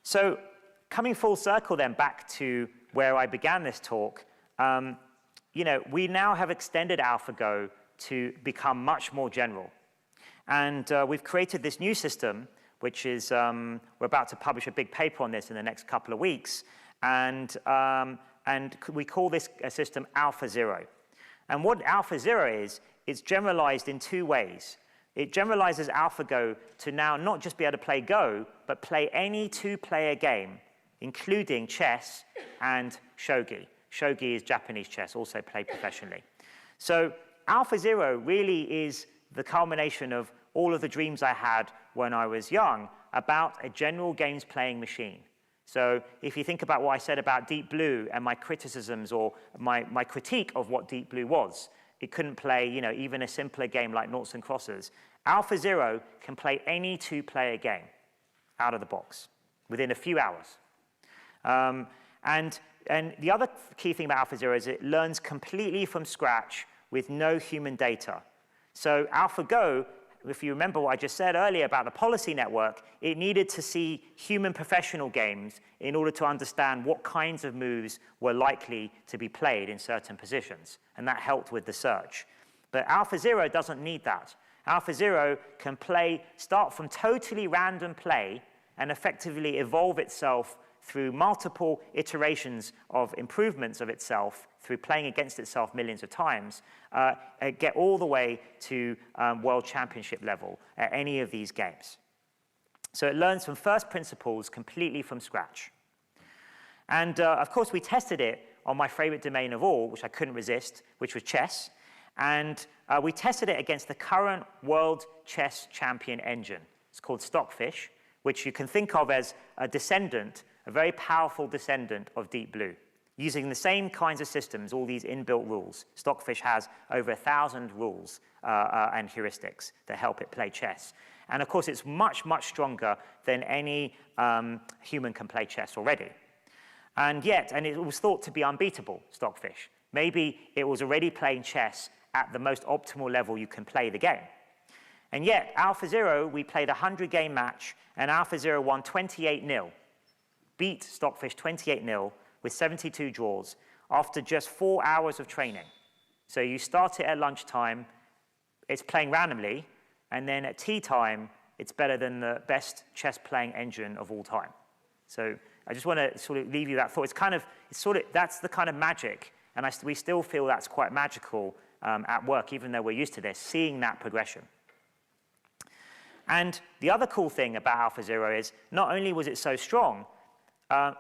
So coming full circle then back to where I began this talk, we now have extended AlphaGo to become much more general. And we've created this new system, which is, we're about to publish a big paper on this in the next couple of weeks. And we call this system AlphaZero. And what AlphaZero is, it's generalized in two ways. It generalizes AlphaGo to now not just be able to play Go, but play any two-player game, including chess and shogi. Shogi is Japanese chess, also played professionally. So AlphaZero really is the culmination of all of the dreams I had when I was young about a general games playing machine. So if you think about what I said about Deep Blue and my criticisms or my critique of what Deep Blue was, it couldn't play, even a simpler game like Noughts and Crosses. AlphaZero can play any two-player game out of the box within a few hours. And the other key thing about AlphaZero is it learns completely from scratch with no human data. So AlphaGo, if you remember what I just said earlier about the policy network, it needed to see human professional games in order to understand what kinds of moves were likely to be played in certain positions. And that helped with the search. But AlphaZero doesn't need that. AlphaZero can start from totally random play and effectively evolve itself through multiple iterations of improvements of itself, through playing against itself millions of times, get all the way to world championship level at any of these games. So it learns from first principles completely from scratch. And of course, we tested it on my favorite domain of all, which I couldn't resist, which was chess. And we tested it against the current world chess champion engine. It's called Stockfish, which you can think of as a descendant, a very powerful descendant of Deep Blue. Using the same kinds of systems, all these inbuilt rules. Stockfish has over 1,000 rules and heuristics that help it play chess. And of course, it's much, much stronger than any human can play chess already. And it was thought to be unbeatable, Stockfish. Maybe it was already playing chess at the most optimal level you can play the game. And yet, AlphaZero, we played a 100-game match, and AlphaZero won 28-0. Beat Stockfish 28-0 with 72 draws after just 4 hours of training. So you start it at lunchtime, it's playing randomly, and then at tea time, it's better than the best chess-playing engine of all time. So I just want to sort of leave you that thought. That's the kind of magic, and we still feel that's quite magical at work, even though we're used to this, seeing that progression. And the other cool thing about AlphaZero is not only was it so strong,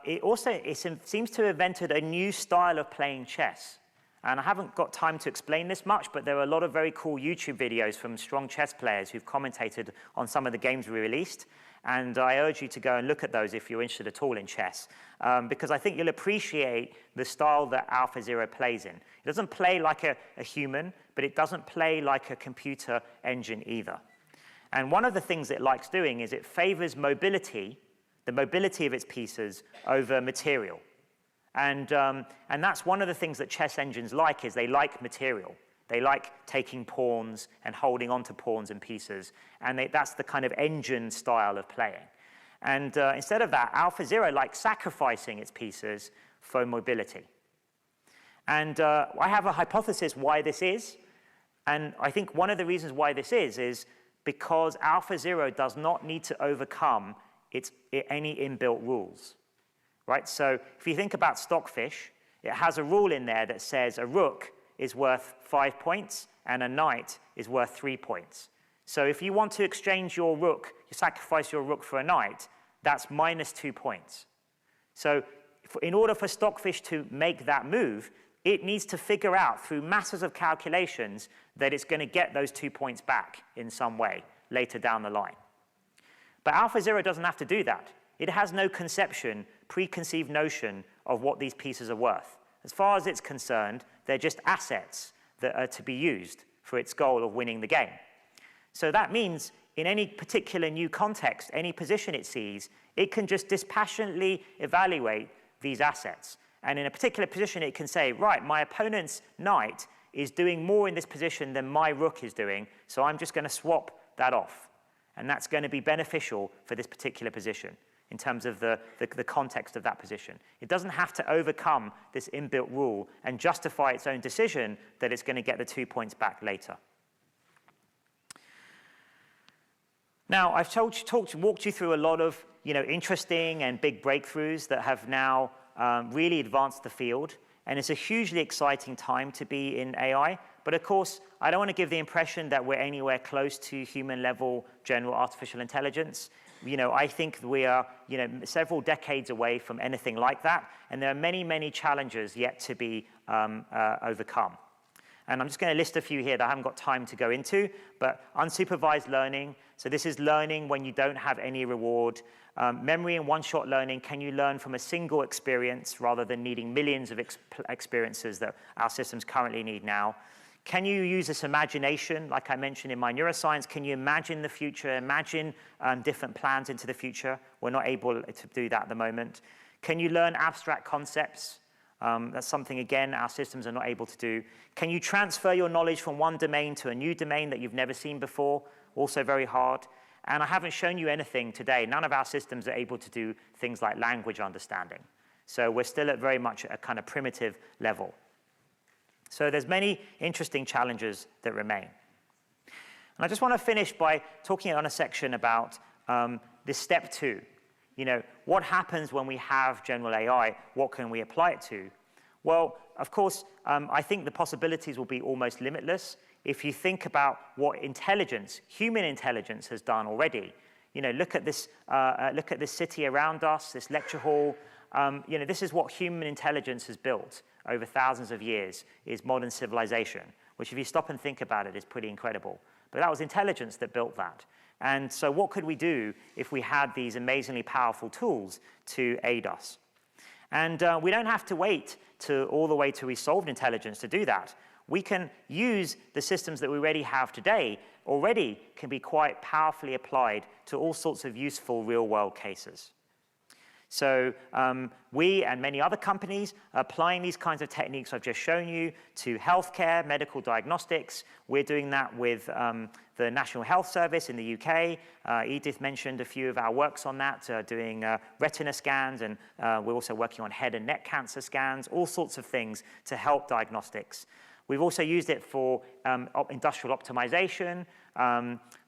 it seems to have invented a new style of playing chess. And I haven't got time to explain this much, but there are a lot of very cool YouTube videos from strong chess players who've commentated on some of the games we released. And I urge you to go and look at those if you're interested at all in chess, because I think you'll appreciate the style that AlphaZero plays in. It doesn't play like a human, but it doesn't play like a computer engine either. And one of the things it likes doing is it favors mobility, the mobility of its pieces, over material. And that's one of the things that chess engines like, is they like material. They like taking pawns and holding onto pawns and pieces. And that's the kind of engine style of playing. And instead of that, AlphaZero likes sacrificing its pieces for mobility. And I have a hypothesis why this is. And I think one of the reasons why this is because AlphaZero does not need to overcome any inbuilt rules. Right? So if you think about Stockfish, it has a rule in there that says a rook is worth 5 points and a knight is worth 3 points. So if you want to exchange your rook, you sacrifice your rook for a knight, that's -2 points. So in order for Stockfish to make that move, it needs to figure out through masses of calculations that it's going to get those 2 points back in some way later down the line. But AlphaZero doesn't have to do that. It has no preconceived notion of what these pieces are worth. As far as it's concerned, they're just assets that are to be used for its goal of winning the game. So that means in any particular new context, any position it sees, it can just dispassionately evaluate these assets. And in a particular position, it can say, right, my opponent's knight is doing more in this position than my rook is doing, so I'm just going to swap that off. And that's going to be beneficial for this particular position. in terms of the context of that position. It doesn't have to overcome this inbuilt rule and justify its own decision that it's going to get the 2 points back later. Now, I've walked you through a lot of interesting and big breakthroughs that have now really advanced the field. And it's a hugely exciting time to be in AI. But of course, I don't want to give the impression that we're anywhere close to human-level general artificial intelligence. I think we are several decades away from anything like that. And there are many, many challenges yet to be overcome. And I'm just going to list a few here that I haven't got time to go into. But unsupervised learning. So this is learning when you don't have any reward. Memory and one-shot learning, can you learn from a single experience rather than needing millions of experiences that our systems currently need now? Can you use this imagination, like I mentioned in my neuroscience? Can you imagine the future, imagine different plans into the future? We're not able to do that at the moment. Can you learn abstract concepts? That's something, again, our systems are not able to do. Can you transfer your knowledge from one domain to a new domain that you've never seen before? Also very hard. And I haven't shown you anything today. None of our systems are able to do things like language understanding. So we're still at very much a kind of primitive level. So there's many interesting challenges that remain. And I just want to finish by talking on a section about this step 2. What happens when we have general AI? What can we apply it to? Well, of course, I think the possibilities will be almost limitless. If you think about what intelligence, human intelligence, has done already, look at this city around us, this lecture hall. This is what human intelligence has built over thousands of years, is modern civilization, which, if you stop and think about it, is pretty incredible. But that was intelligence that built that. And so what could we do if we had these amazingly powerful tools to aid us? And we don't have to wait all the way to resolved intelligence to do that. We can use the systems that we already have today, can be quite powerfully applied to all sorts of useful real-world cases. So we and many other companies are applying these kinds of techniques I've just shown you to healthcare, medical diagnostics. We're doing that with the National Health Service in the UK. Edith mentioned a few of our works on that, doing retina scans, and we're also working on head and neck cancer scans, all sorts of things to help diagnostics. We've also used it for industrial optimization.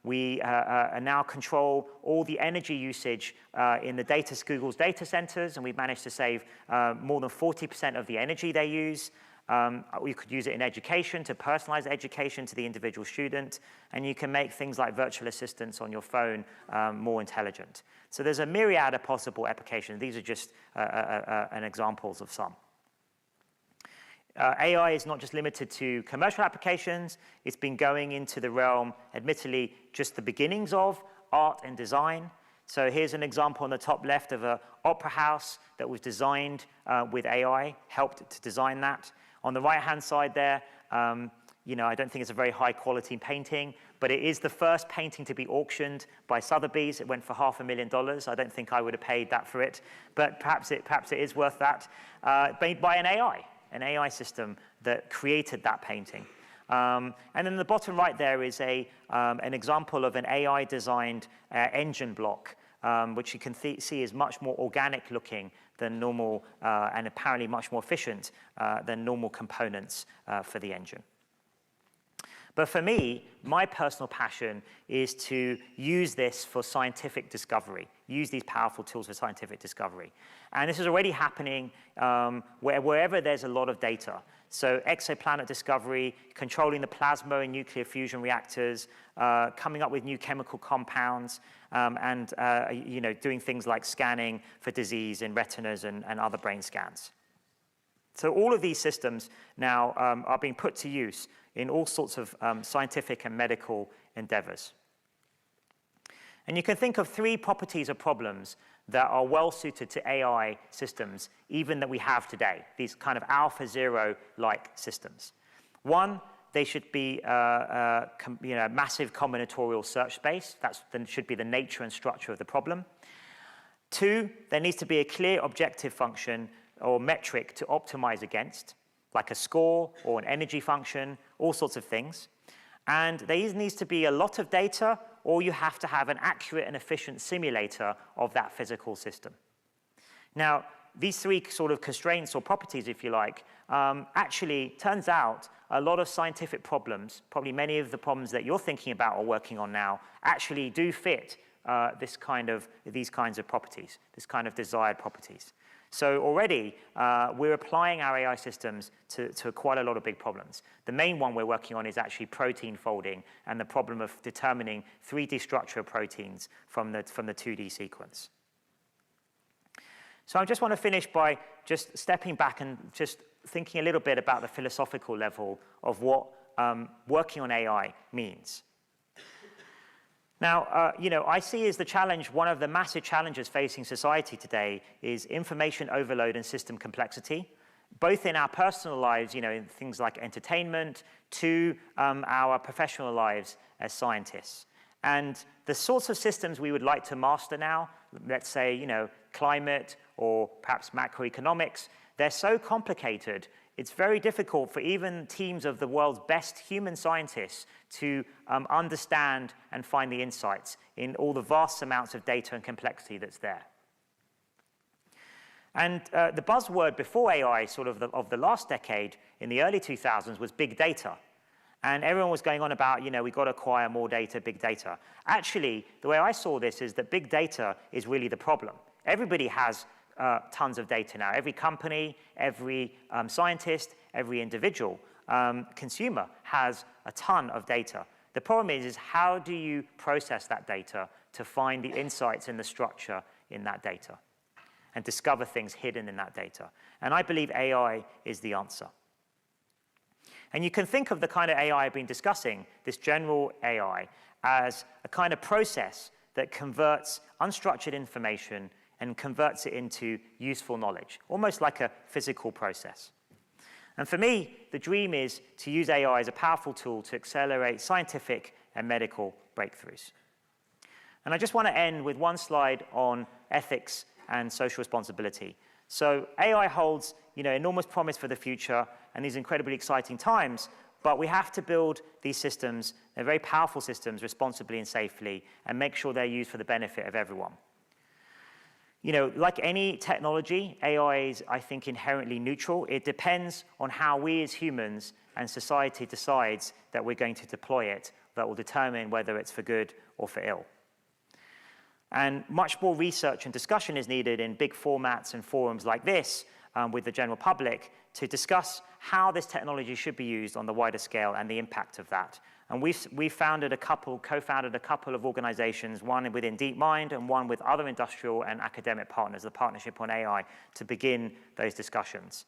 We now control all the energy usage in Google's data centers, and we've managed to save more than 40% of the energy they use. You could use it in education to personalize education to the individual student, and you can make things like virtual assistants on your phone more intelligent. So there's a myriad of possible applications. These are just examples of some. AI is not just limited to commercial applications. It's been going into the realm, admittedly, just the beginnings of art and design. So here's an example on the top left of an opera house that was designed with AI, helped to design that. On the right-hand side there, I don't think it's a very high-quality painting, but it is the first painting to be auctioned by Hassabis. It went for $500,000. I don't think I would have paid that for it, but perhaps it is worth that, made by an AI system that created that painting. And then the bottom right there is an example of an AI-designed engine block, which you can see is much more organic looking than normal, and apparently much more efficient than normal components for the engine. But for me, my personal passion is to use this for scientific discovery, use these powerful tools for scientific discovery. And this is already happening wherever there's a lot of data. So exoplanet discovery, controlling the plasma and nuclear fusion reactors, coming up with new chemical compounds, and doing things like scanning for disease in retinas and other brain scans. So all of these systems now are being put to use in all sorts of scientific and medical endeavors. And you can think of 3 properties or problems that are well suited to AI systems, even that we have today, these kind of AlphaZero-like systems. 1, they should be massive combinatorial search space. That should be the nature and structure of the problem. 2, there needs to be a clear objective function or metric to optimize against, like a score or an energy function, all sorts of things. And there either needs to be a lot of data or you have to have an accurate and efficient simulator of that physical system. Now, these three sort of constraints or properties, if you like, actually turns out a lot of scientific problems, probably many of the problems that you're thinking about or working on now, actually do fit these kinds of properties, this kind of desired properties. So already, we're applying our AI systems to quite a lot of big problems. The main one we're working on is actually protein folding and the problem of determining 3D structure of proteins from the 2D sequence. So I just want to finish by just stepping back and just thinking a little bit about the philosophical level of what working on AI means. Now, I see as the challenge, one of the massive challenges facing society today is information overload and system complexity, both in our personal lives, in things like entertainment, to our professional lives as scientists. And the sorts of systems we would like to master now, let's say, climate or perhaps macroeconomics, they're so complicated, it's very difficult for even teams of the world's best human scientists to understand and find the insights in all the vast amounts of data and complexity that's there. And the buzzword before AI, sort of the last decade, in the early 2000s, was big data. And everyone was going on about, we've got to acquire more data, big data. Actually, the way I saw this is that big data is really the problem. Everybody has tons of data now. Every company, every scientist, every individual consumer has a ton of data. The problem is how do you process that data to find the insights in the structure in that data and discover things hidden in that data? And I believe AI is the answer. And you can think of the kind of AI I've been discussing, this general AI, as a kind of process that converts unstructured information and converts it into useful knowledge, almost like a physical process. And for me, the dream is to use AI as a powerful tool to accelerate scientific and medical breakthroughs. And I just want to end with one slide on ethics and social responsibility. So AI holds, enormous promise for the future and these incredibly exciting times, but we have to build these systems, they're very powerful systems, responsibly and safely, and make sure they're used for the benefit of everyone. Like any technology, AI is, I think, inherently neutral. It depends on how we as humans and society decides that we're going to deploy it that will determine whether it's for good or for ill. And much more research and discussion is needed in big formats and forums like this with the general public to discuss how this technology should be used on the wider scale and the impact of that. And we co-founded a couple of organizations, one within DeepMind and one with other industrial and academic partners, the Partnership on AI, to begin those discussions.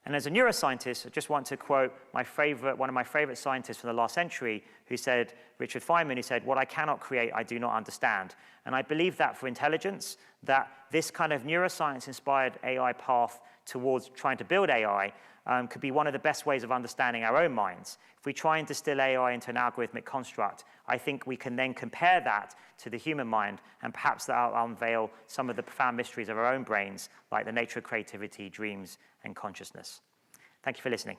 And as a neuroscientist, I just want to quote one of my favorite scientists from the last century, who said, Richard Feynman, who said, "What I cannot create, I do not understand." And I believe that for intelligence, that this kind of neuroscience-inspired AI path towards trying to build AI could be one of the best ways of understanding our own minds. If we try and distill AI into an algorithmic construct, I think we can then compare that to the human mind, and perhaps that'll unveil some of the profound mysteries of our own brains, like the nature of creativity, dreams, and consciousness. Thank you for listening.